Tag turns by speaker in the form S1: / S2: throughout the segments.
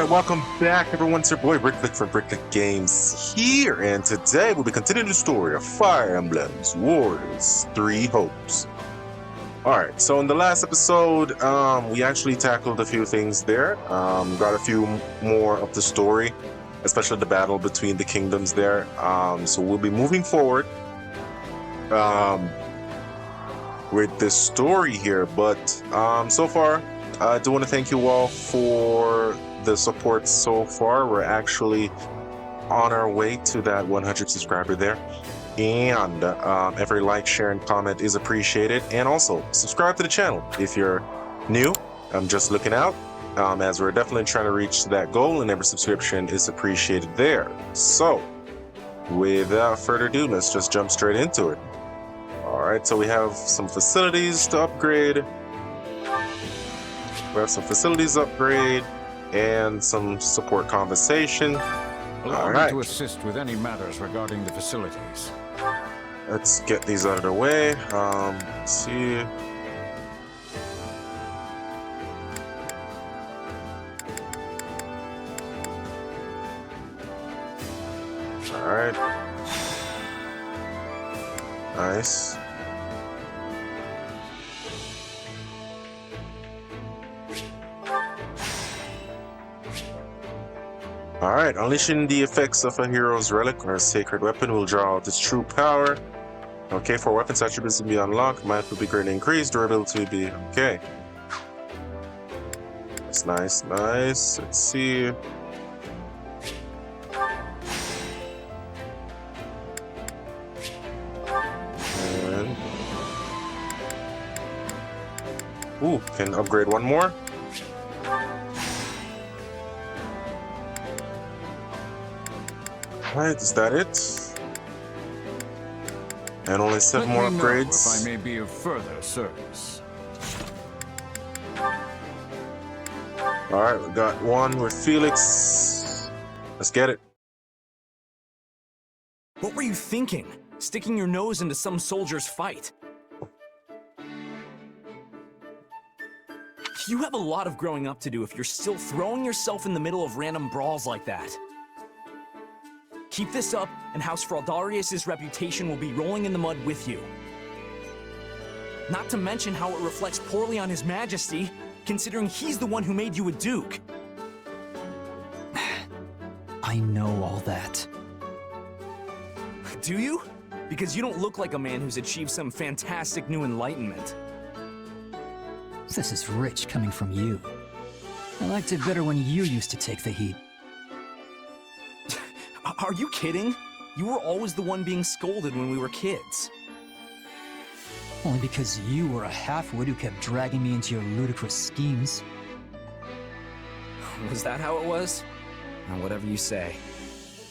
S1: Alright, welcome back everyone. It's your boy Bricklick from Bricklick Games here, and today we'll be continuing the story of Fire Emblem Warriors 3 Hopes. Alright, so in the last episode, we actually tackled a few things there. Got a few more of the story, especially the battle between the kingdoms there. So we'll be moving forward with this story here, but so far, I do want to thank you all for the support so far. We're actually on our way to that 100 subscriber there, and every like, share, and comment is appreciated. And also subscribe to the channel if you're new. I'm just looking out, as we're definitely trying to reach that goal, and every subscription is appreciated there. So without further ado, let's just jump straight into it. All right, so we have some facilities to upgrade. We have some facilities upgrade and some support conversation.
S2: Allow me to assist with any matters regarding the facilities.
S1: Let's get these out of the way. Let's see. All right. Nice. Alright, unleashing the effects of a hero's relic or a sacred weapon will draw out its true power. Okay, for weapons attributes to be unlocked, might will be greatly increased, durability will be okay. That's nice, nice. Let's see. And ooh, can upgrade one more. Alright, is that it? And only 7 more upgrades.
S2: If I may be of further service.
S1: Alright, we got one with Felix. Let's get it.
S3: What were you thinking? Sticking your nose into some soldier's fight? You have a lot of growing up to do if you're still throwing yourself in the middle of random brawls like that. Keep this up, and House Fódlan's reputation will be rolling in the mud with you. Not to mention how it reflects poorly on His Majesty, considering he's the one who made you a duke.
S4: I know all that.
S3: Do you? Because you don't look like a man who's achieved some fantastic new enlightenment.
S4: This is rich coming from you. I liked it better when you used to take the heat.
S3: Are you kidding? You were always the one being scolded when we were kids.
S4: Only because you were a half-wit who kept dragging me into your ludicrous schemes.
S3: Was that how it was? Now, whatever you say.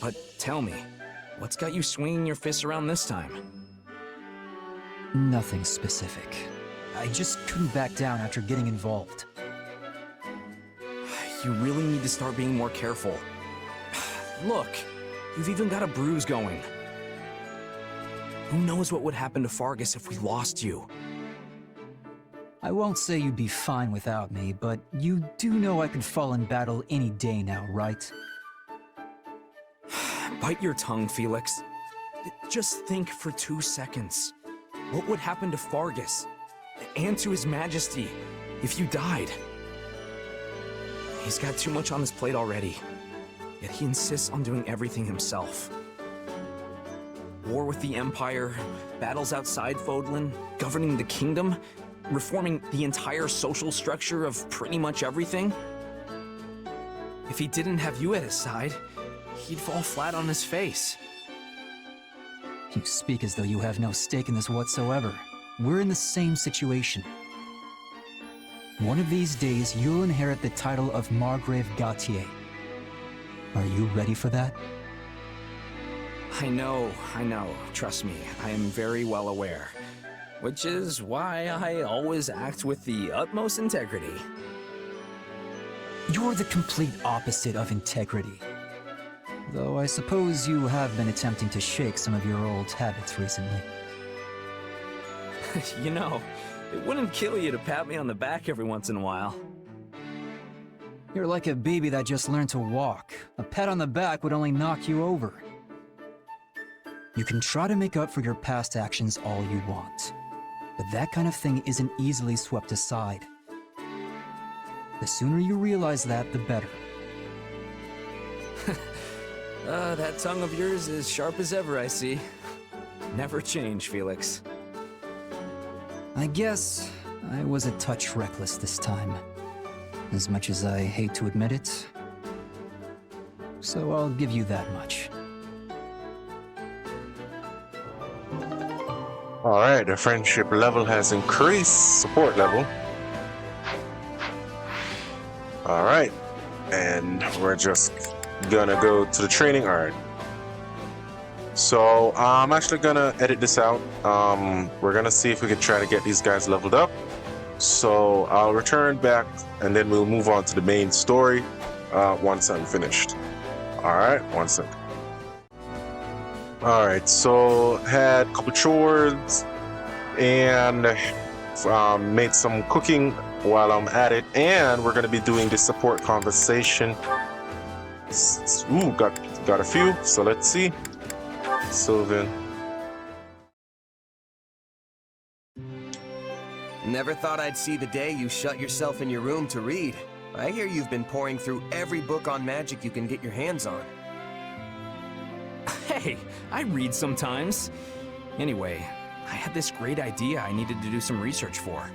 S3: But tell me, what's got you swinging your fists around this time?
S4: Nothing specific. I just couldn't back down after getting involved.
S3: You really need to start being more careful. Look, you've even got a bruise going. Who knows what would happen to Fargus if we lost you?
S4: I won't say you'd be fine without me, but you do know I could fall in battle any day now, right?
S3: Bite your tongue, Felix. Just think for 2 seconds. What would happen to Fargus? And to His Majesty if you died? He's got too much on his plate already. Yet he insists on doing everything himself. War with the Empire, battles outside Fódlan, governing the kingdom, reforming the entire social structure of pretty much everything. If he didn't have you at his side, he'd fall flat on his face.
S4: You speak as though you have no stake in this whatsoever. We're in the same situation. One of these days, you'll inherit the title of Margrave Gautier. Are you ready for that?
S3: I know. Trust me, I am very well aware. Which is why I always act with the utmost integrity.
S4: You're the complete opposite of integrity. Though I suppose you have been attempting to shake some of your old habits recently.
S3: You know, it wouldn't kill you to pat me on the back every once in a while.
S4: You're like a baby that just learned to walk. A pat on the back would only knock you over. You can try to make up for your past actions all you want, but that kind of thing isn't easily swept aside. The sooner you realize that, the better.
S3: That tongue of yours is sharp as ever, I see. Never change, Felix.
S4: I guess I was a touch reckless this time, as much as I hate to admit it. So I'll give you that much.
S1: Alright, the friendship level has increased, support level. Alright, and we're just gonna go to the training. Alright. So, I'm actually gonna edit this out. We're gonna see if we can try to get these guys leveled up. So, I'll return back and then we'll move on to the main story once I'm finished. Alright, one second. Alright, so had a couple chores and made some cooking while I'm at it, and we're gonna be doing the support conversation. Ooh, got a few, so let's see. Sylvan.
S5: Never thought I'd see the day you shut yourself in your room to read. I hear you've been pouring through every book on magic you can get your hands on.
S3: Hey, I read sometimes. Anyway, I had this great idea I needed to do some research for.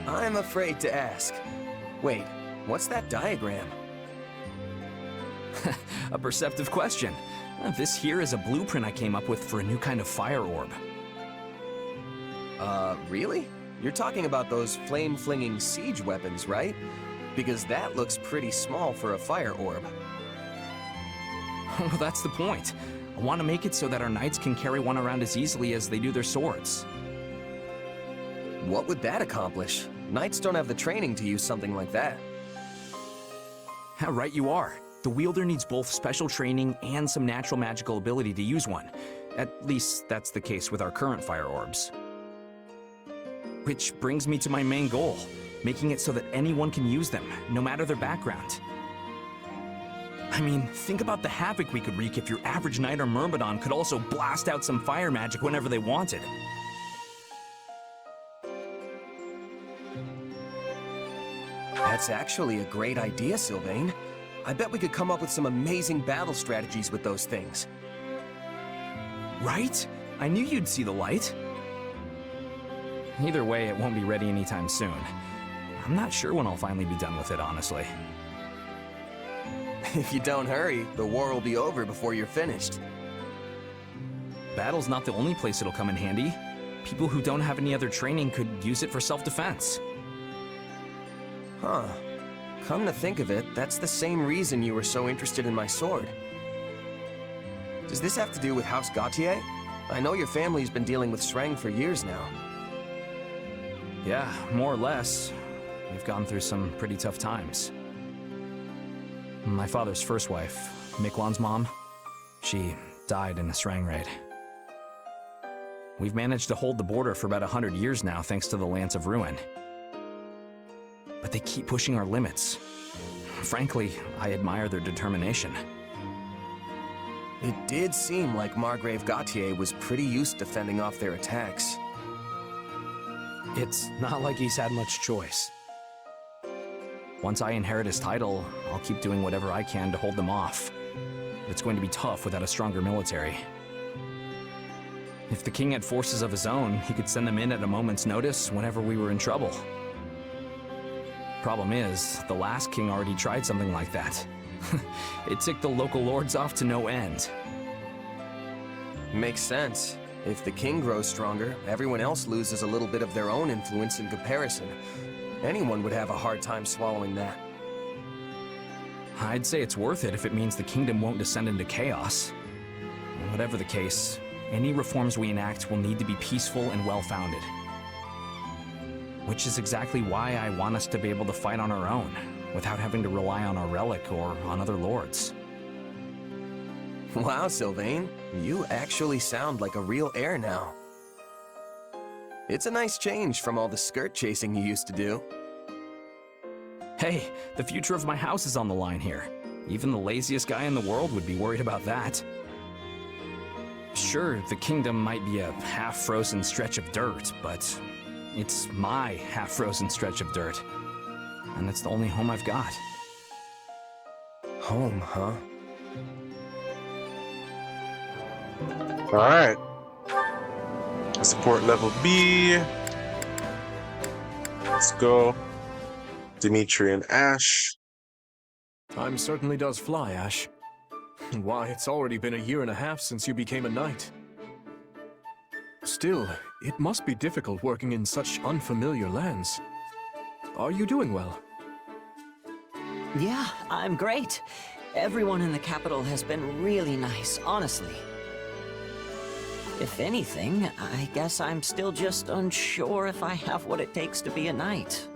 S5: I'm afraid to ask. Wait, what's that diagram?
S3: A perceptive question. This here is a blueprint I came up with for a new kind of fire orb.
S5: Really? You're talking about those flame-flinging siege weapons, right? Because that looks pretty small for a fire orb.
S3: Well, that's the point. I want to make it so that our knights can carry one around as easily as they do their swords.
S5: What would that accomplish? Knights don't have the training to use something like that.
S3: Right you are. The wielder needs both special training and some natural magical ability to use one. At least that's the case with our current fire orbs. Which brings me to my main goal, making it so that anyone can use them, no matter their background. I mean, think about the havoc we could wreak if your average knight or myrmidon could also blast out some fire magic whenever they wanted.
S5: That's actually a great idea, Sylvain. I bet we could come up with some amazing battle strategies with those things.
S3: Right? I knew you'd see the light. Either way, it won't be ready anytime soon. I'm not sure when I'll finally be done with it, honestly.
S5: If you don't hurry, the war will be over before you're finished.
S3: Battle's not the only place it'll come in handy. People who don't have any other training could use it for self-defense.
S5: Huh. Come to think of it, that's the same reason you were so interested in my sword. Does this have to do with House Gautier? I know your family's been dealing with Shrang for years now.
S3: Yeah, more or less. We've gone through some pretty tough times. My father's first wife, Miquelon's mom, she died in a Shrang raid. We've managed to hold the border for about 100 years now thanks to the Lance of Ruin. But they keep pushing our limits. Frankly, I admire their determination.
S5: It did seem like Margrave Gautier was pretty used to fending off their attacks.
S3: It's not like he's had much choice. Once I inherit his title, I'll keep doing whatever I can to hold them off. But it's going to be tough without a stronger military. If the king had forces of his own, he could send them in at a moment's notice whenever we were in trouble. Problem is, the last king already tried something like that. It ticked the local lords off to no end.
S5: Makes sense. If the king grows stronger, everyone else loses a little bit of their own influence in comparison. Anyone would have a hard time swallowing that.
S3: I'd say it's worth it if it means the kingdom won't descend into chaos. Whatever the case, any reforms we enact will need to be peaceful and well-founded. Which is exactly why I want us to be able to fight on our own, without having to rely on our relic or on other lords.
S5: Wow, Sylvain, you actually sound like a real heir now. It's a nice change from all the skirt chasing you used to do.
S3: Hey, the future of my house is on the line here. Even the laziest guy in the world would be worried about that. Sure, the kingdom might be a half-frozen stretch of dirt, but it's my half-frozen stretch of dirt. And it's the only home I've got.
S5: Home, huh?
S1: Alright. Support level B. Let's go. Dimitri and Ash.
S6: Time certainly does fly, Ash. Why, it's already been a year and a half since you became a knight. Still, it must be difficult working in such unfamiliar lands. Are you doing well?
S7: Yeah, I'm great. Everyone in the capital has been really nice, honestly. If anything, I guess I'm still just unsure if I have what it takes to be a knight.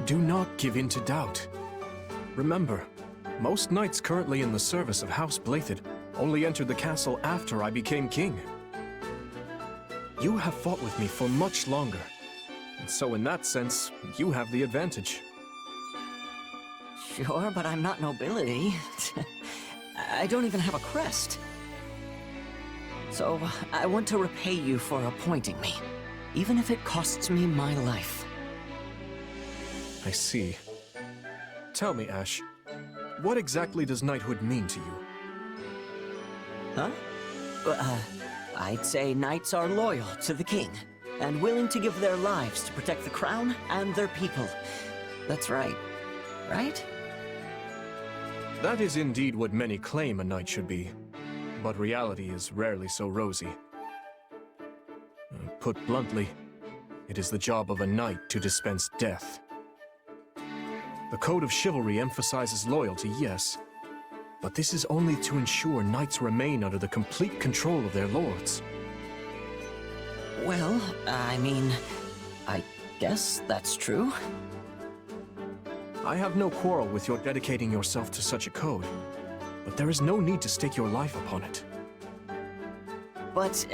S6: Do not give in to doubt. Remember, most knights currently in the service of House Blathid only entered the castle after I became king. You have fought with me for much longer, and so in that sense, you have the advantage.
S7: Sure, but I'm not nobility. I don't even have a crest. So, I want to repay you for appointing me, even if it costs me my life.
S6: I see. Tell me, Ash, what exactly does knighthood mean to you?
S7: Huh? I'd say knights are loyal to the king, and willing to give their lives to protect the crown and their people. That's right. Right?
S6: That is indeed what many claim a knight should be, but reality is rarely so rosy. Put bluntly, it is the job of a knight to dispense death. The code of chivalry emphasizes loyalty, yes, but this is only to ensure knights remain under the complete control of their lords.
S7: Well, I mean, I guess that's true.
S6: I have no quarrel with your dedicating yourself to such a code, but there is no need to stake your life upon it.
S7: But...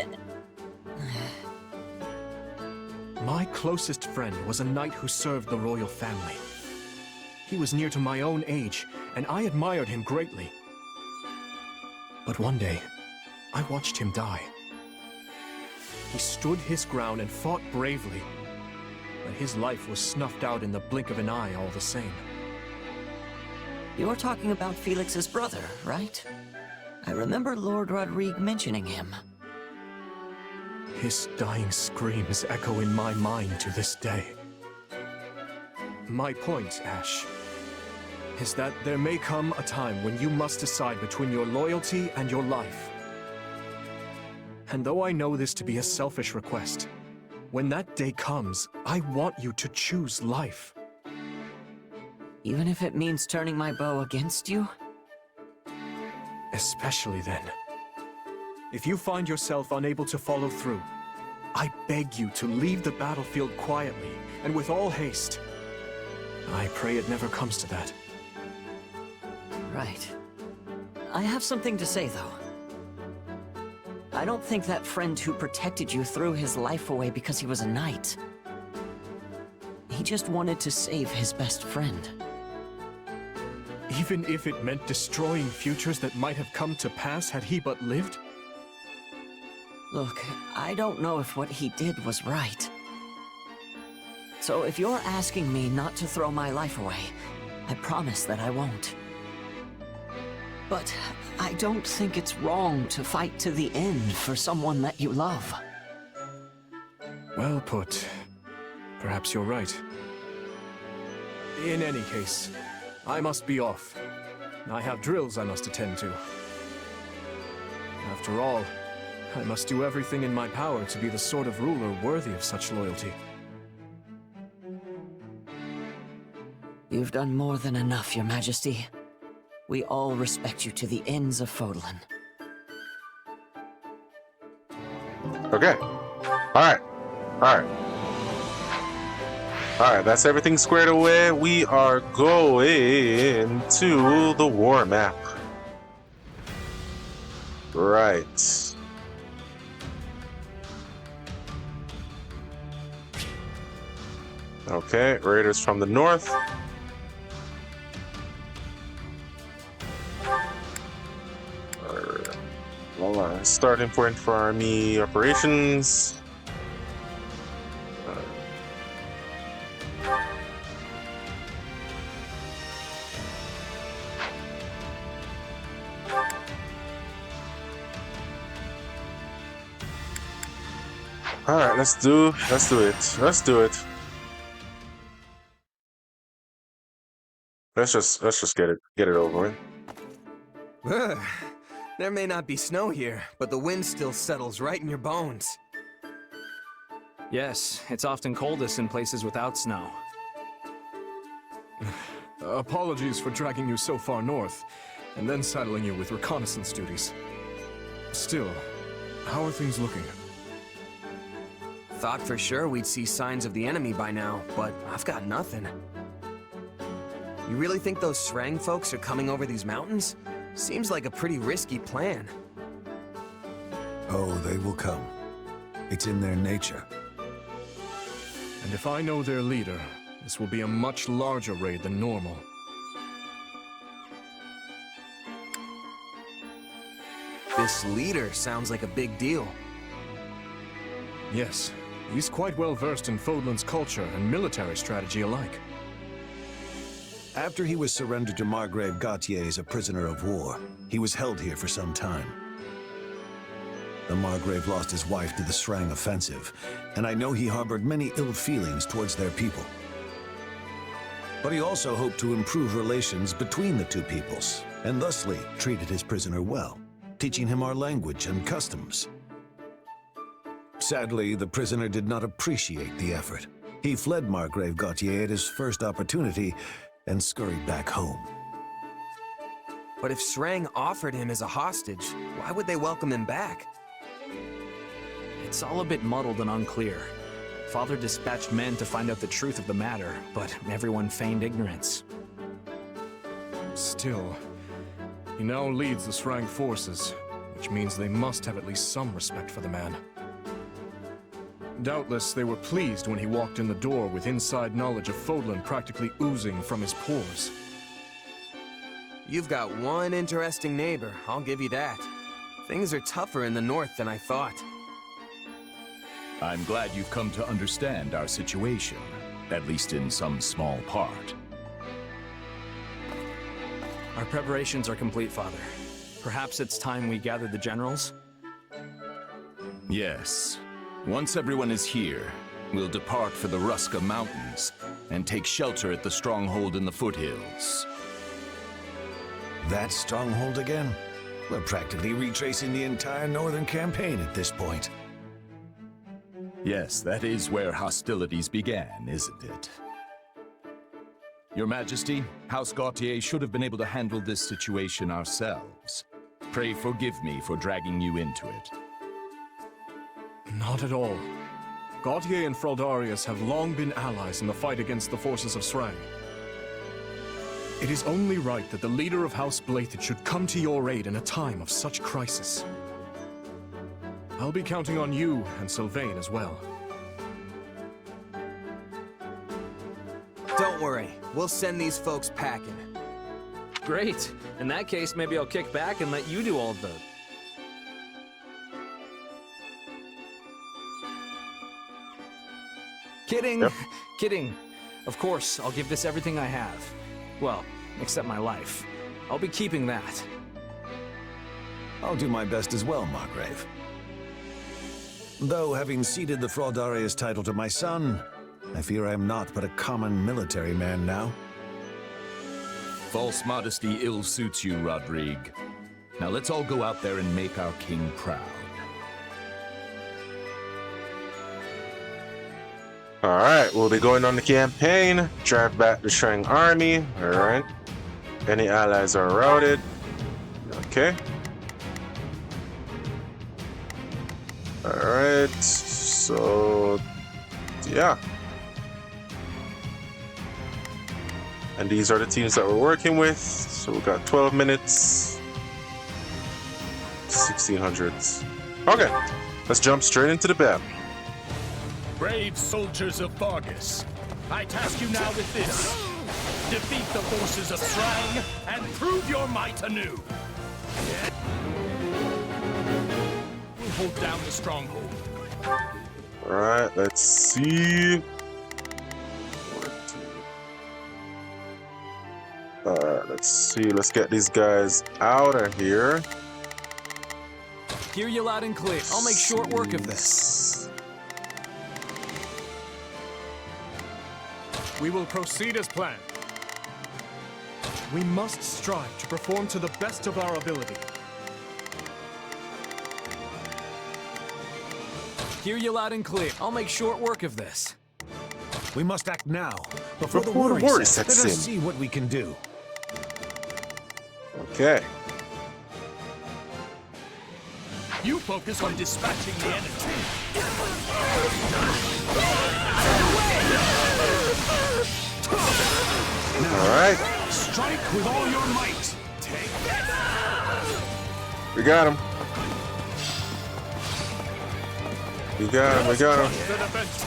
S6: My closest friend was a knight who served the royal family. He was near to my own age, and I admired him greatly. But one day, I watched him die. He stood his ground and fought bravely, but his life was snuffed out in the blink of an eye all the same.
S7: You're talking about Felix's brother, right? I remember Lord Rodrigue mentioning him.
S6: His dying screams echo in my mind to this day. My point, Ash, is that there may come a time when you must decide between your loyalty and your life. And though I know this to be a selfish request, when that day comes, I want you to choose life.
S7: Even if it means turning my bow against you?
S6: Especially then. If you find yourself unable to follow through, I beg you to leave the battlefield quietly and with all haste. I pray it never comes to that.
S7: Right. I have something to say, though. I don't think that friend who protected you threw his life away because he was a knight. He just wanted to save his best friend.
S6: Even if it meant destroying futures that might have come to pass had he but lived?
S7: Look, I don't know if what he did was right. So if you're asking me not to throw my life away, I promise that I won't. But I don't think it's wrong to fight to the end for someone that you love.
S6: Well put. Perhaps you're right. In any case, I must be off. I have drills I must attend to. After all, I must do everything in my power to be the sort of ruler worthy of such loyalty.
S7: You've done more than enough, Your Majesty. We all respect you to the ends of Fódlan.
S1: Okay. Alright. Alright. Alright, that's everything squared away. We are going to the war map. Right. Okay, raiders from the north. Starting point for army operations. All right, let's do it. Let's just get it over with.
S5: Ugh. There may not be snow here, but the wind still settles right in your bones.
S3: Yes, it's often coldest in places without snow.
S6: Apologies for dragging you so far north, and then saddling you with reconnaissance duties. Still, how are things looking?
S5: Thought for sure we'd see signs of the enemy by now, but I've got nothing. You really think those Srang folks are coming over these mountains? Seems like a pretty risky plan.
S8: Oh, they will come. It's in their nature.
S6: And if I know their leader, this will be a much larger raid than normal.
S5: This leader sounds like a big deal.
S6: Yes, he's quite well versed in Fódlan's culture and military strategy alike.
S8: After he was surrendered to Margrave Gautier as a prisoner of war, he was held here for some time. The Margrave lost his wife to the Srang offensive, and I know he harbored many ill feelings towards their people. But he also hoped to improve relations between the two peoples, and thusly treated his prisoner well, teaching him our language and customs. Sadly, the prisoner did not appreciate the effort. He fled Margrave Gautier at his first opportunity, and scurried back home.
S5: But if Srang offered him as a hostage, why would they welcome him back?
S3: It's all a bit muddled and unclear. Father dispatched men to find out the truth of the matter, but everyone feigned ignorance.
S6: Still, he now leads the Srang forces, which means they must have at least some respect for the man. Doubtless, they were pleased when he walked in the door with inside knowledge of Fódlan practically oozing from his pores.
S5: You've got one interesting neighbor, I'll give you that. Things are tougher in the north than I thought.
S9: I'm glad you've come to understand our situation, at least in some small part.
S3: Our preparations are complete, Father. Perhaps it's time we gather the generals?
S9: Yes. Once everyone is here, we'll depart for the Ruska Mountains and take shelter at the stronghold in the foothills.
S8: That stronghold again? We're practically retracing the entire northern campaign at this point.
S9: Yes, that is where hostilities began, isn't it? Your Majesty, House Gautier should have been able to handle this situation ourselves. Pray forgive me for dragging you into it.
S6: Not at all. Gautier and Fraldarius have long been allies in the fight against the forces of Srang. It is only right that the leader of House Blathid should come to your aid in a time of such crisis. I'll be counting on you and Sylvain as well.
S5: Don't worry, we'll send these folks packing.
S3: Great. In that case, maybe I'll kick back and let you do all of the... Kidding!
S1: Yep.
S3: Kidding. Of course, I'll give this everything I have. Well, except my life. I'll be keeping that.
S8: I'll do my best as well, Margrave. Though, having ceded the Fraldarius title to my son, I fear I am not but a common military man now.
S9: False modesty ill suits you, Rodrigue. Now let's all go out there and make our king proud.
S1: Alright, we'll be going on the campaign. Drive back the Shrang army. Alright. Any allies are routed. Okay. Alright. So, yeah. And these are the teams that we're working with. So we got 12 minutes. 1600s. Okay. Let's jump straight into the battle.
S9: Brave soldiers of Vargas,
S10: I task you now with this. Defeat the forces of Srang and prove your might anew. We'll hold down the stronghold.
S1: Alright, let's see. Alright, let's see. Let's get these guys out of here.
S3: Hear you loud and clear. I'll make short work of this.
S6: We will proceed as planned. We must strive to perform to the best of our ability.
S3: Hear you loud and clear. I'll make short work of this.
S8: We must act now, before the
S1: Before the
S8: worry
S1: worry
S8: sets
S1: sets
S8: in. Let
S1: in.
S8: us see what we can do.
S1: Okay.
S10: You focus on dispatching the enemy.
S1: Alright.
S10: Strike with all your might. Take
S1: We got him. We got him. We got him.
S10: the defense.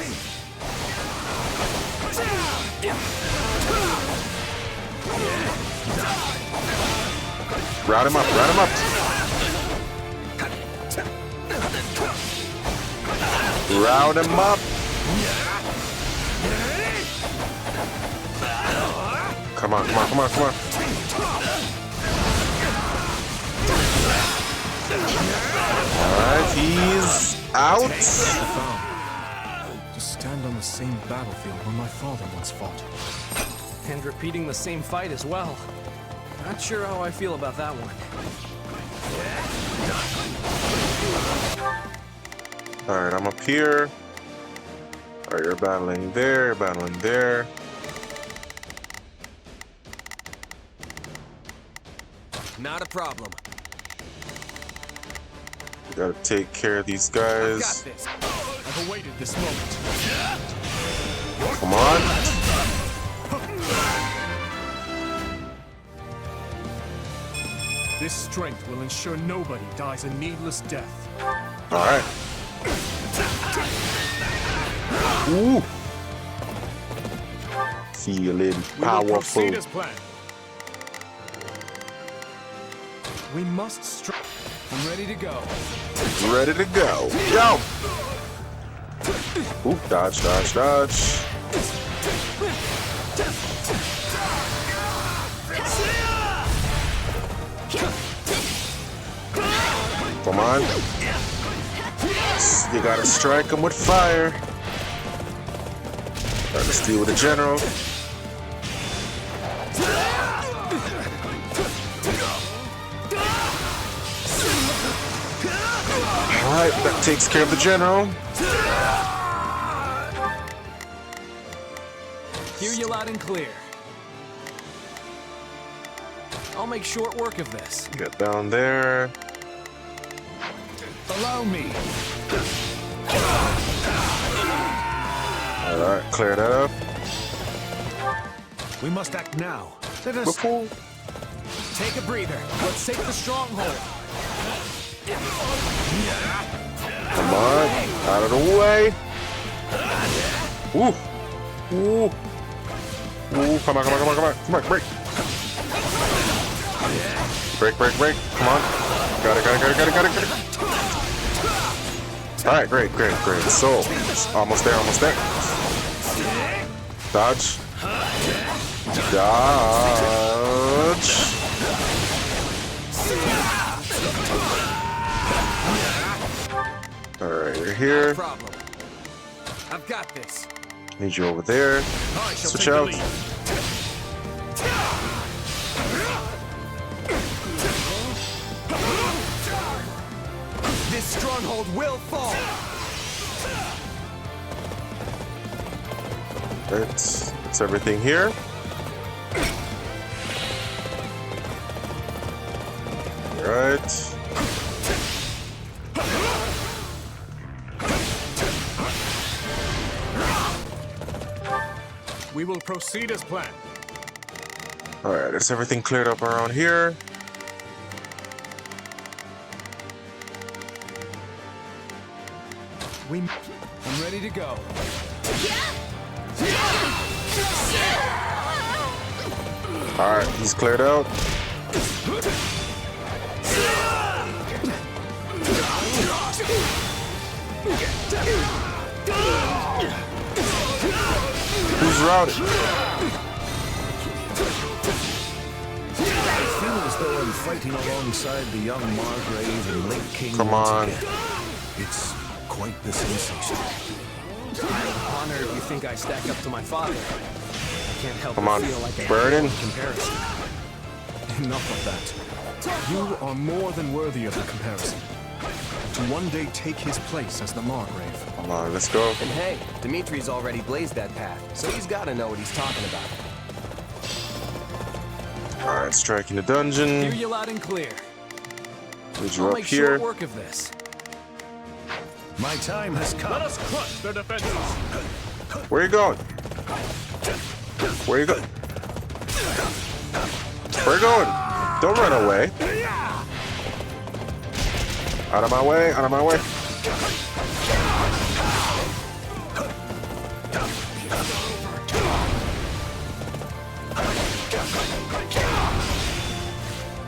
S1: Round him up. Round him up. Round him up. Come on, come on, come on, come on. Alright, he's out.
S6: To stand on the same battlefield where my father once fought.
S3: And repeating the same fight as well. Not sure how I feel about that one.
S1: Alright, I'm up here. Alright, you're battling there, you're battling there.
S5: Not a problem.
S1: We gotta take care of these
S5: I've got
S1: guys.
S5: this.
S6: I've awaited this moment.
S1: Come on.
S6: This strength will ensure nobody dies a needless death.
S1: Alright. Ooh. Feeling
S6: We will
S1: powerful.
S6: proceed as planned. We must strike.
S3: I'm ready to go.
S1: Ready to go. Go! Ooh, dodge, dodge, dodge. Come on. You gotta strike him with fire. Alright, let's deal with the general. Alright, that takes care of the general.
S3: Hear you loud and clear. I'll make short work of this.
S1: Get down there.
S10: Allow me.
S1: Alright, clear that up.
S8: We must act now. Let us...
S1: Before.
S3: Take a breather. Let's take the stronghold.
S1: Come on, out of the way. Ooh. Ooh. Ooh, come on, come on, come on, come on. Come on, break. Break, break, break. Come on. Got it, got it, got it, got it, got it, got it. Alright, great, great, great. So, almost there, almost there. Dodge. Dodge. Alright, you're here.
S5: No problem. I've got this.
S1: Need you over there.
S10: I shall
S1: Switch
S10: take the
S1: out.
S10: lead.
S5: This stronghold will fall.
S1: It's everything here. Alright.
S6: We will proceed as planned.
S1: Alright, is everything cleared up around here?
S3: I'm ready to go.
S1: Alright, he's cleared out. Who's routed?
S8: I feel as though I'm fighting alongside the young Margrave and late King.
S1: Come on.
S8: It's quite the sensation.
S3: I'm honored you think I stack up to my father. I can't help
S1: Come
S3: but
S1: on,
S3: feel like
S1: Burden.
S3: comparison.
S6: Enough of that. You are more than worthy of the comparison. To one day take his place as the Margrave.
S1: Come on, let's go.
S5: And hey, Dimitri's already blazed that path, so he's gotta know what he's talking about.
S1: Alright, striking the
S3: Hear
S1: dungeon.
S3: you loud and clear.
S1: Lead you
S3: I'll
S1: up
S3: make
S1: here.
S3: short work of this.
S8: My time has come.
S10: Let us crush their defenses.
S1: Where you going? Where you going? Where you going? Don't run away. Out of my way, out of my way.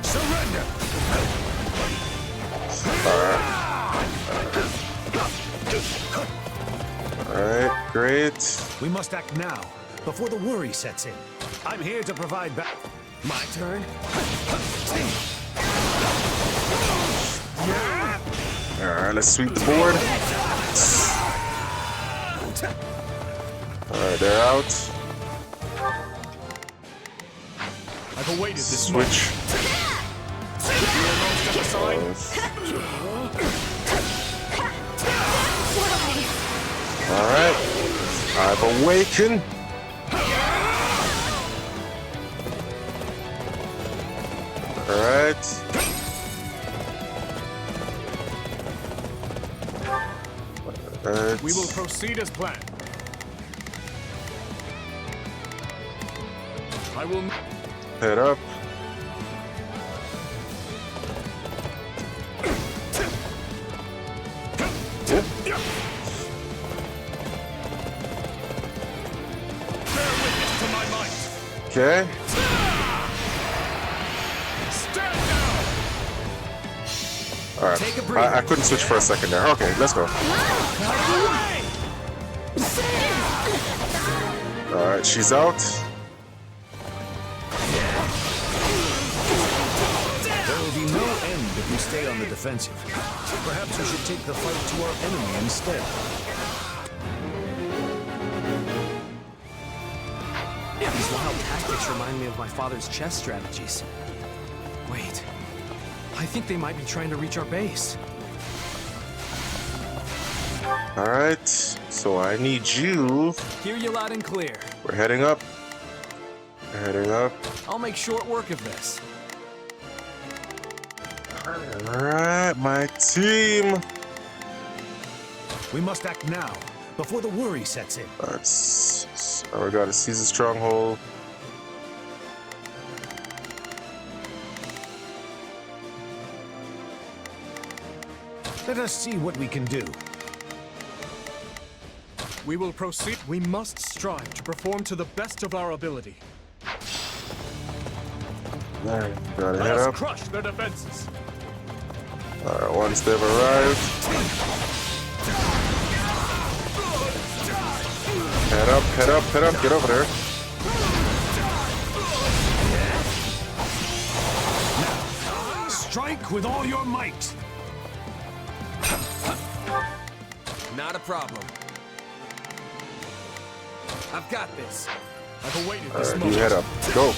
S8: Surrender.
S1: Alright, great.
S8: We must act now, before the worry sets in. I'm here to provide back. My turn.
S1: Alright, let's sweep the board. Alright, they're out.
S10: I've awaited this moment.
S1: Switch. Alright. I've awakened. Alright.
S10: We will proceed as planned. I will
S1: head up.
S10: bear witness to my might.
S1: Okay.
S10: Stand down.
S1: Alright.
S5: Take a breather.
S1: I couldn't switch for a second there. Okay, let's go. Alright, she's out.
S8: There will be no end if you stay on the defensive. Perhaps we should take the fight to our enemy instead.
S3: These wild tactics remind me of my father's chess strategies. Wait, I think they might be trying to reach our base.
S1: Alright, so I need you.
S3: Hear you loud and clear.
S1: We're heading up. We're heading up.
S3: I'll make short work of this.
S1: Alright, my team.
S8: We must act now, before the worry sets in.
S1: We gotta seize the stronghold.
S8: Let us see what we can do.
S6: We will proceed. We must strive to perform to the best of our ability.
S1: Alright, gotta
S10: Let
S1: head
S10: us
S1: up.
S10: crush their defenses.
S1: Alright, once they've arrived. Head up, head up, head up, get over there.
S8: Strike with all your might.
S5: Not a problem. I've got this.
S10: I've awaited this
S1: Alright,
S10: moment.
S1: you head up. Go.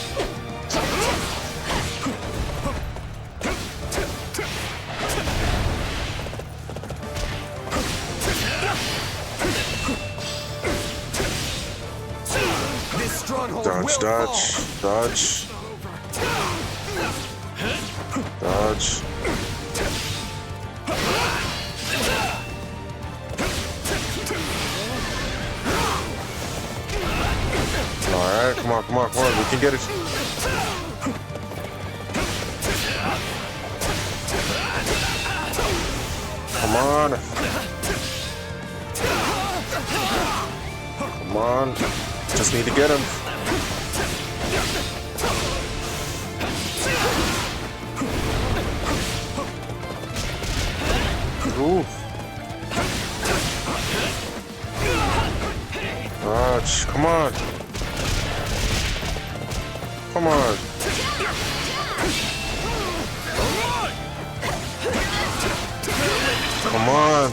S5: This stronghold
S1: Dodge,
S5: will
S1: dodge,
S5: fall.
S1: dodge. Dodge. Alright, come on, come on, come on. We can get it. Come on. Come on. Just need to get him. Ooh. Ouch, come on. Come on. Come on.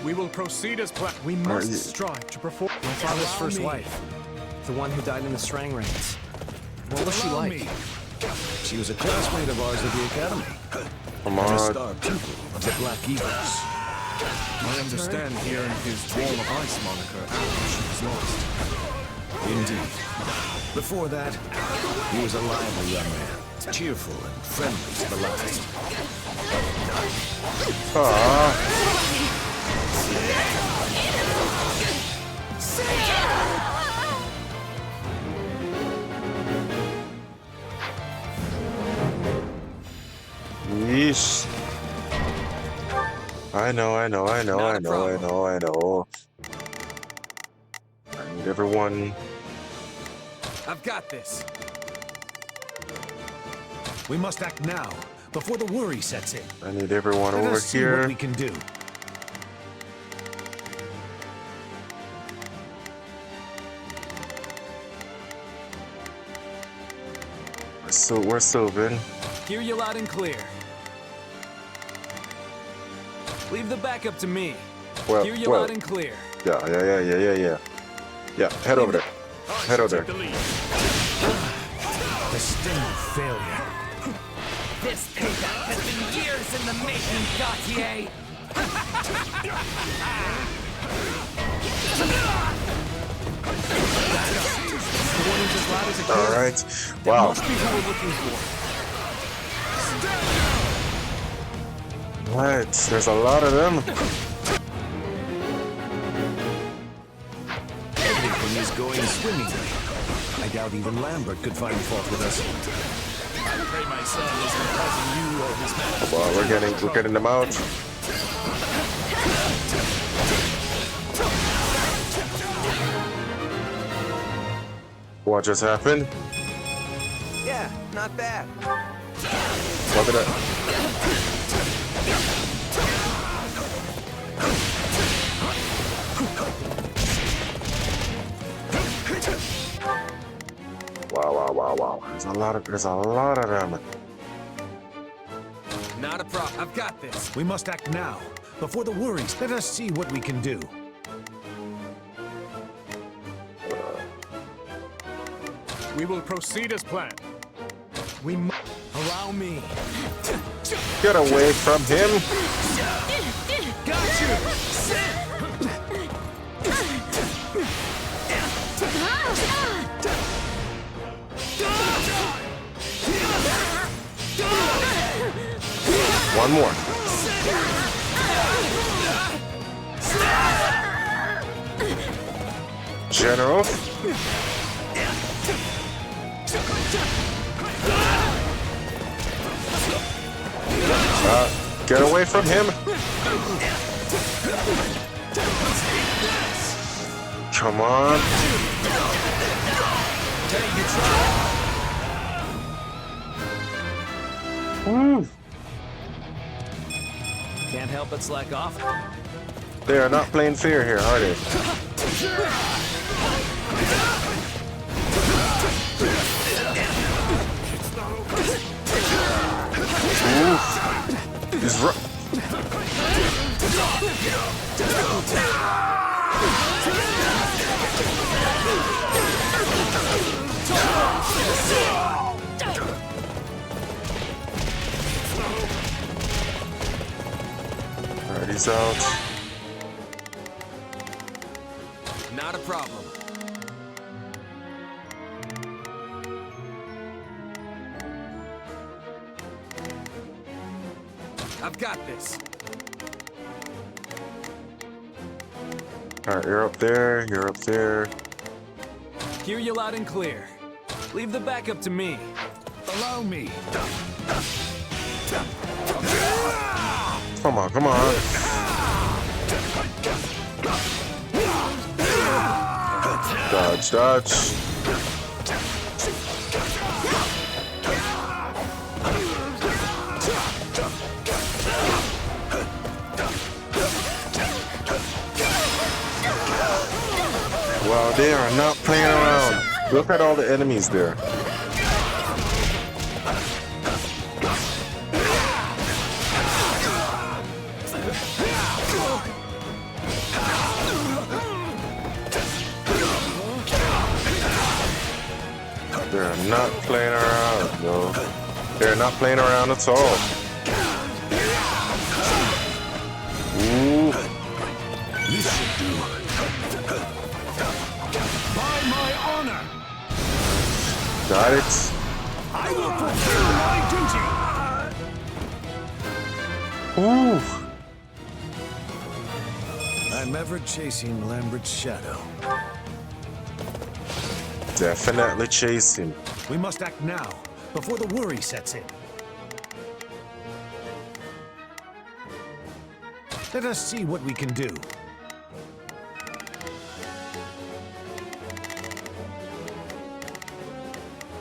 S6: We will proceed as planned. We must strive to perform.
S3: My father's first wife. The one who died in the Srang raids. What was she like?
S8: She was a classmate of ours at the academy.
S1: Come
S8: And a
S1: on.
S8: star pupil of the Black Eagles.
S6: I understand hearing his Wall of Ice moniker after she was lost.
S8: Indeed. Before that, he was a lively young man, cheerful and friendly to the last.
S1: Yeesh. I know. I need everyone.
S6: I've got this.
S8: We must act now, before the worry sets in.
S1: I need everyone
S8: Let
S1: over
S8: us see what
S1: here.
S8: we can do.
S1: So we're Sylvan.
S3: Hear you loud and clear. Leave the backup to me.
S1: Well,
S3: Hear you loud and clear.
S1: Yeah. Yeah, head over there. Head over there.
S8: The sting of failure.
S7: This payback has been years in the making, Gautier!
S1: All right. Wow.
S3: Must be who we're looking for.
S1: Right. There's a lot of them.
S8: Everything is going swimmingly. I doubt even Lambert could find fault with us.
S10: I pray my son isn't causing you or his master.
S1: Well, we're getting them out. What just happened?
S5: Yeah, not bad.
S1: Look at that. Wow. There's a lot of them.
S5: Not a problem. I've got this.
S8: We must act now, before the worries. Let us see what we can do.
S6: We will proceed as planned. We must allow me.
S1: Get away from him.
S6: Got you.
S1: One more. General. Get away from him. Come on. Woo.
S3: Can't help but slack off.
S1: They are not playing fair here, are they? He's Alright, he's out.
S5: Not a problem. I've got this.
S1: Alright, you're up there, you're up there.
S3: Hear you loud and clear. Leave the backup to me.
S8: Allow me.
S1: Come on, come on. Dodge, dodge. Wow, they are not playing around. Look at all the enemies there. They're not playing around, bro. They're not playing around at all. Ooh.
S8: This should do.
S10: By my honor,
S1: Got it.
S10: I will fulfill my duty.
S1: Ooh.
S8: I'm ever chasing Lambert's shadow.
S1: Definitely chasing.
S8: We must act now, before the worry sets in. Let us see what we can do.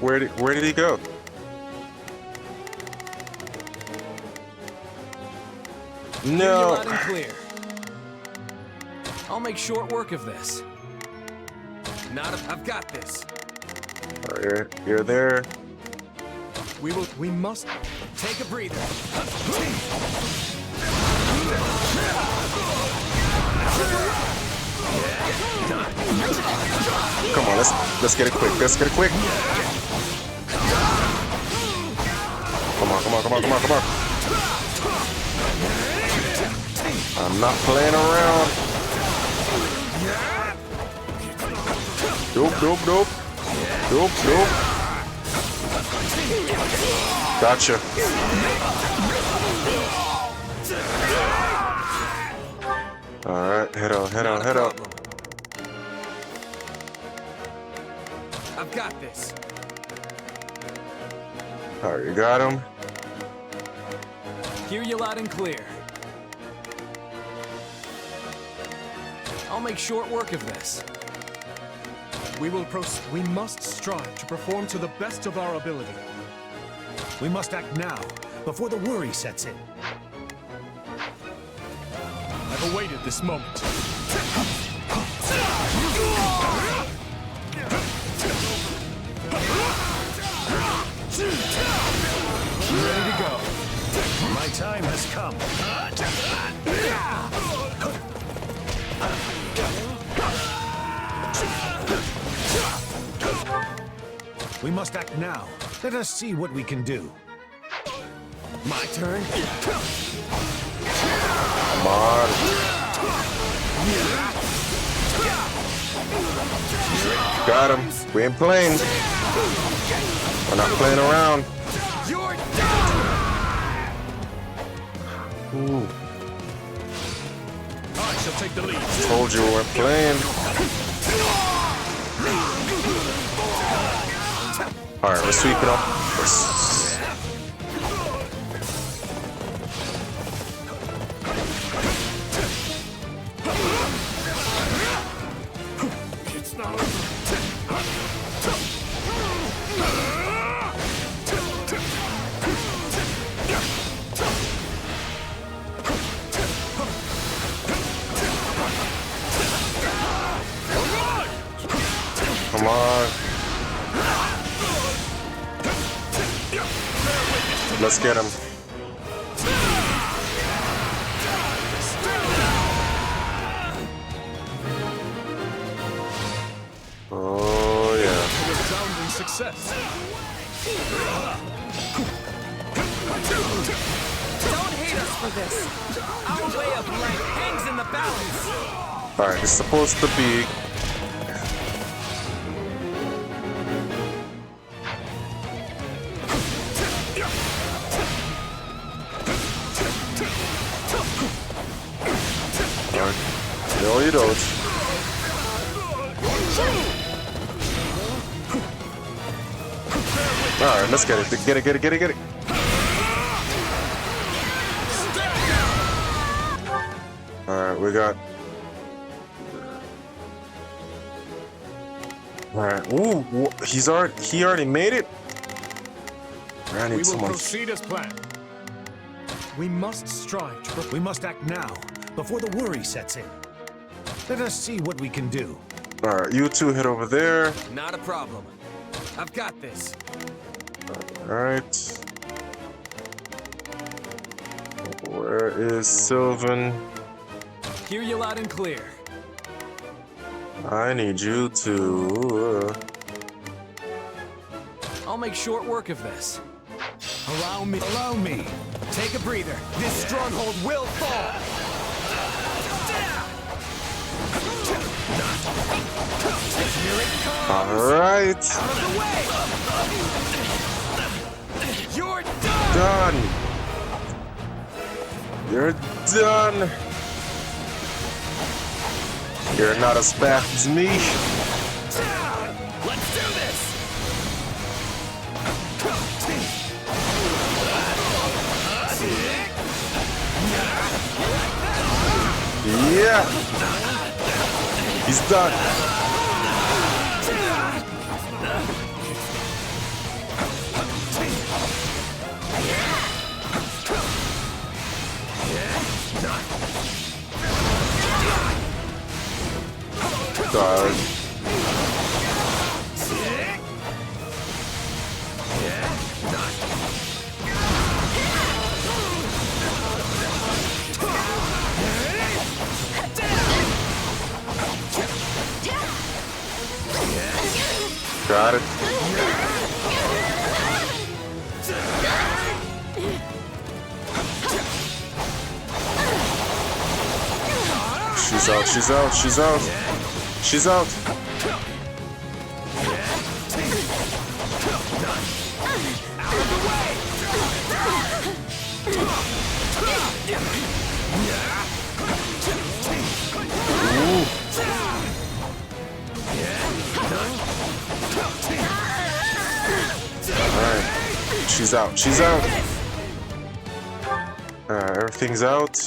S1: Where did he go? No.
S3: Loud and clear. I'll make short work of this.
S5: I've got this.
S1: You're there.
S6: We must
S5: Take a breather.
S1: Come on, let's get it quick. Let's get it quick. Come on, come on, come on, come on, come on. I'm not playing around. Dope, dope, dope. Dope, dope. Gotcha. Alright, head out, head out, head out.
S5: I've got this.
S1: Alright, you got him.
S3: Hear you loud and clear. I'll make short work of this.
S6: We must strive to perform to the best of our ability.
S8: We must act now, before the worry sets in.
S10: I've awaited this moment.
S8: Ready to go. My time has come. We must act now. Let us see what we can do.
S5: My turn.
S1: Come on. Got him. We ain't playing. We're not playing around.
S5: You're done.
S1: Ooh.
S10: I shall take the lead.
S1: Told you we weren't playing. Alright, we're sweeping up.
S10: It's not
S1: Come on. Let's get him. Oh, yeah.
S10: resounding success.
S7: Don't hate us for this. Our way of life hangs in the balance.
S1: Alright, it's supposed to be. No, you don't. Alright, let's get it. Get it, get it, get it, get it. Alright, we got... Alright, ooh, he already made it? I need
S6: We will
S1: someone...
S6: proceed as planned. We must strive to...
S8: We must act now, before the worry sets in. Let us see what we can do.
S1: Alright, you two head over there.
S5: Not a problem. I've got this.
S1: Alright. Where is Sylvan?
S3: Hear you loud and clear.
S1: I need you to...
S3: I'll make short work of this.
S6: Allow me.
S8: Allow me.
S5: Take a breather. This stronghold will fall. Here it comes.
S1: Alright.
S5: Out of the way. You're done.
S1: Done. You're done. You're not as fast as me.
S5: Let's do this.
S1: Yeah. He's done. God. Got it. She's out, she's out, she's out. She's out. Ooh. Alright. She's out. She's out. Everything's out.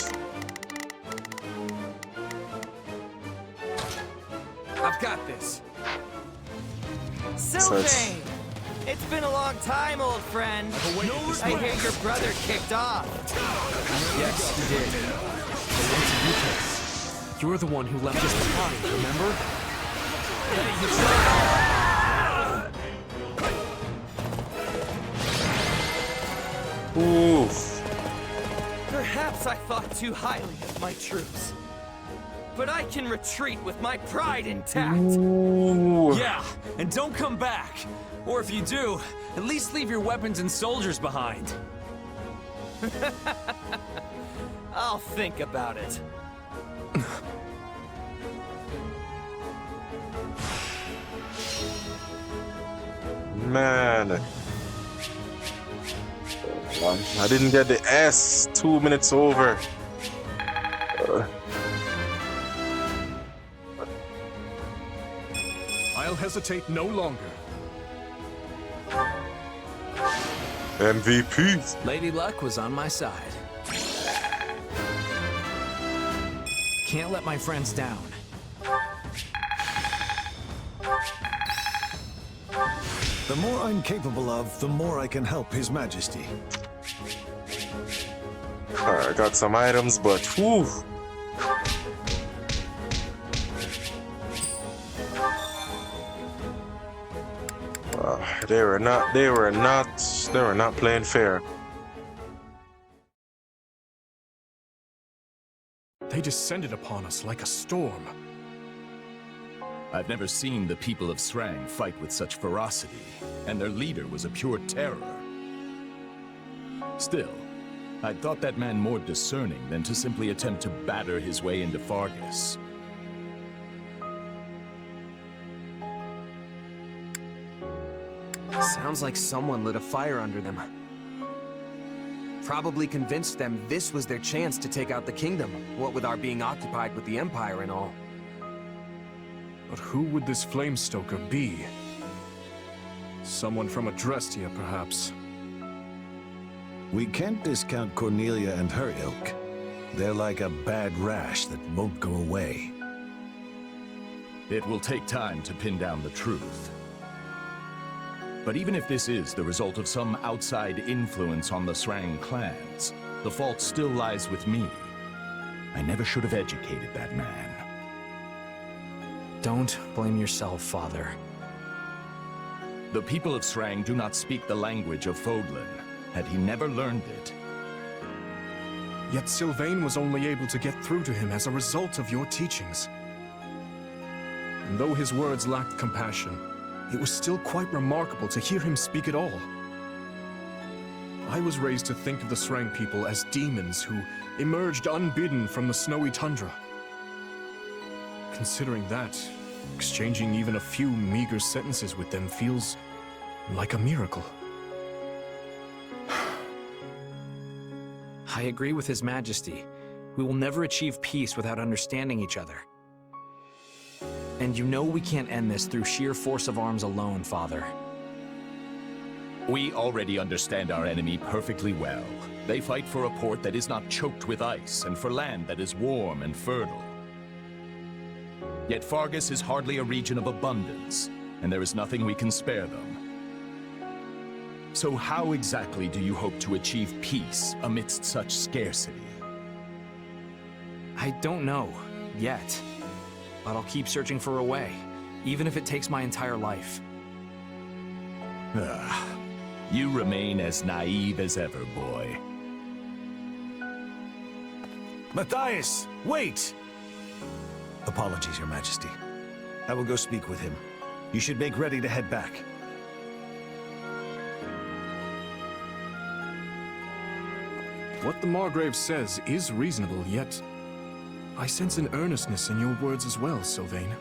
S5: I've got this.
S11: Sylvain! It's been a long time, old friend. I hear your brother kicked off.
S3: Yes, he did. You were the one who left us behind, remember?
S1: Oof.
S11: Perhaps I thought too highly of my troops. But I can retreat with my pride intact.
S1: Ooh.
S3: Yeah, and don't come back. Or if you do, at least leave your weapons and soldiers behind.
S11: I'll think about it.
S1: Man. I didn't get the S. 2 minutes over.
S6: I'll hesitate no longer.
S1: MVP.
S3: Lady Luck was on my side. Can't let my friends down.
S8: The more I'm capable of, the more I can help His Majesty.
S1: Alright, I got some items, but whew. They were not playing fair.
S6: They descended upon us like a storm.
S9: I've never seen the people of Srang fight with such ferocity, and their leader was a pure terror. Still, I thought that man more discerning than to simply attempt to batter his way into Fargus.
S5: Sounds like someone lit a fire under them. Probably convinced them this was their chance to take out the kingdom, what with our being occupied with the Empire and all.
S6: But who would this Flamestoker be? Someone from Adrestia, perhaps.
S8: We can't discount Cornelia and her ilk. They're like a bad rash that won't go away.
S9: It will take time to pin down the truth. But even if this is the result of some outside influence on the Srang clans, the fault still lies with me. I never should have educated that man.
S3: Don't blame yourself, Father.
S9: The people of Srang do not speak the language of Fódlan. Had he never learned it,
S6: Yet Sylvain was only able to get through to him as a result of your teachings. And though his words lacked compassion, it was still quite remarkable to hear him speak at all. I was raised to think of the Srang people as demons who emerged unbidden from the snowy tundra. Considering that, exchanging even a few meager sentences with them feels like a miracle.
S3: I agree with His Majesty. We will never achieve peace without understanding each other. And you know we can't end this through sheer force of arms alone, Father.
S9: we already understand our enemy perfectly well. They fight for a port that is not choked with ice, and for land that is warm and fertile. Yet Fargus is hardly a region of abundance, and there is nothing we can spare them. So how exactly do you hope to achieve peace amidst such scarcity?
S3: I don't know, yet. But I'll keep searching for a way, even if it takes my entire life.
S9: You remain as naive as ever, boy.
S8: Matthias, wait! Apologies, Your Majesty. I will go speak with him. You should make ready to head back.
S6: What the Margrave says is reasonable, yet I sense an earnestness in your words as well, Sylvain.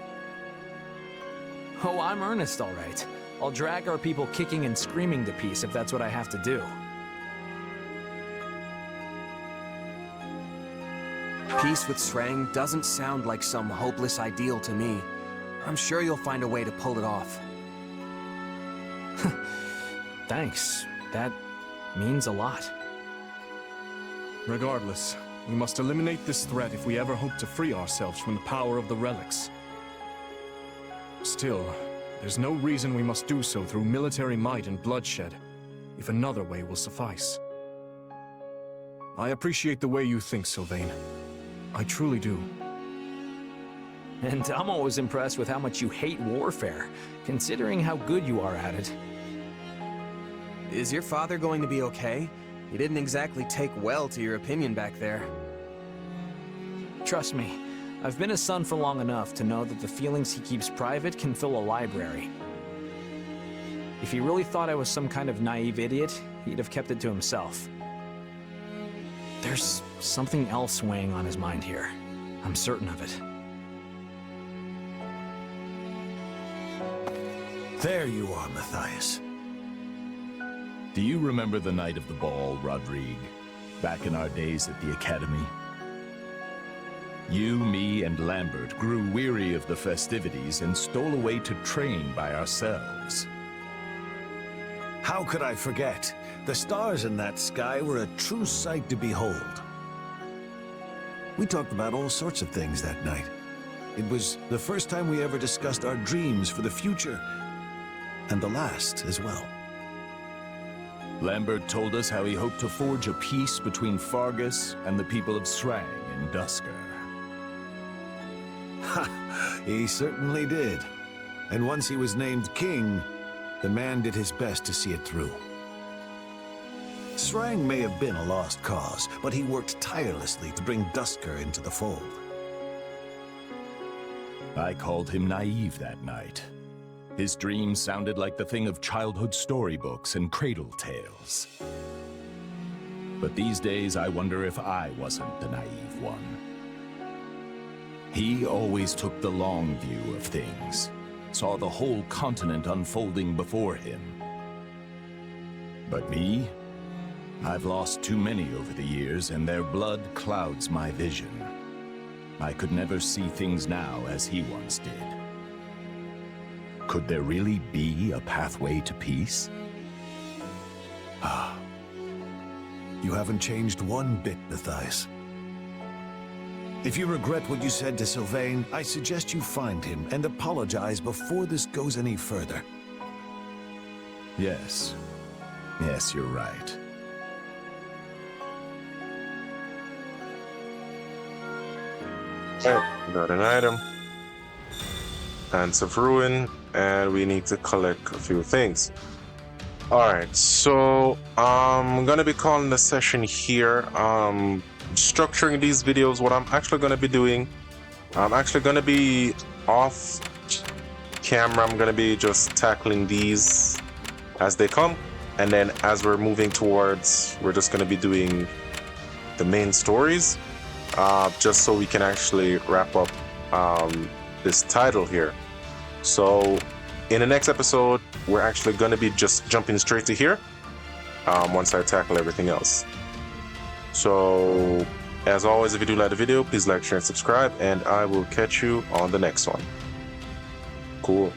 S3: Oh, I'm earnest, all right. I'll drag our people kicking and screaming to peace if that's what I have to do.
S5: Peace with Srang doesn't sound like some hopeless ideal to me. I'm sure you'll find a way to pull it off.
S3: Thanks. That means a lot.
S6: Regardless, we must eliminate this threat if we ever hope to free ourselves from the power of the relics. Still, there's no reason we must do so through military might and bloodshed, if another way will suffice. I appreciate the way you think, Sylvain. I truly do.
S3: And I'm always impressed with how much you hate warfare, considering how good you are at it.
S5: Is your father going to be okay? He didn't exactly take well to your opinion back there.
S3: Trust me, I've been a son for long enough to know that the feelings he keeps private can fill a library. If he really thought I was some kind of naive idiot, he'd have kept it to himself. There's something else weighing on his mind here. I'm certain of it.
S8: There you are, Matthias.
S9: Do you remember the night of the ball, Rodrigue? Back in our days at the Academy? You, me, and Lambert grew weary of the festivities and stole away to train by ourselves.
S8: How could I forget? The stars in that sky were a true sight to behold. We talked about all sorts of things that night. It was the first time we ever discussed our dreams for the future, and the last as well.
S9: Lambert told us how he hoped to forge a peace between Fargus and the people of Srang in Duscur.
S8: Ha! He certainly did. And once he was named king, the man did his best to see it through. Srang may have been a lost cause, but he worked tirelessly to bring Duscur into the fold.
S9: I called him naive that night. His dreams sounded like the thing of childhood storybooks and cradle tales. But these days, I wonder if I wasn't the naive one. He always took the long view of things, saw the whole continent unfolding before him. But me? I've lost too many over the years, and their blood clouds my vision. I could never see things now as he once did. Could there really be a pathway to peace?
S8: You haven't changed one bit, Matthias. If you regret what you said to Sylvain, I suggest you find him and apologize before this goes any further.
S9: Yes. Yes, you're right.
S1: Alright, got an item. Hands of Ruin, and we need to collect a few things. Alright, so I'm gonna be calling the session here. Structuring these videos, what I'm actually gonna be doing, I'm actually gonna be off camera. I'm gonna be just tackling these as they come, and then as we're moving towards, we're just gonna be doing the main stories, just so we can actually wrap up this title here. So in the next episode, we're actually going to be just jumping straight to here once I tackle everything else. So as always, if you do like the video, please like, share, and subscribe, and I will catch you on the next one. Cool.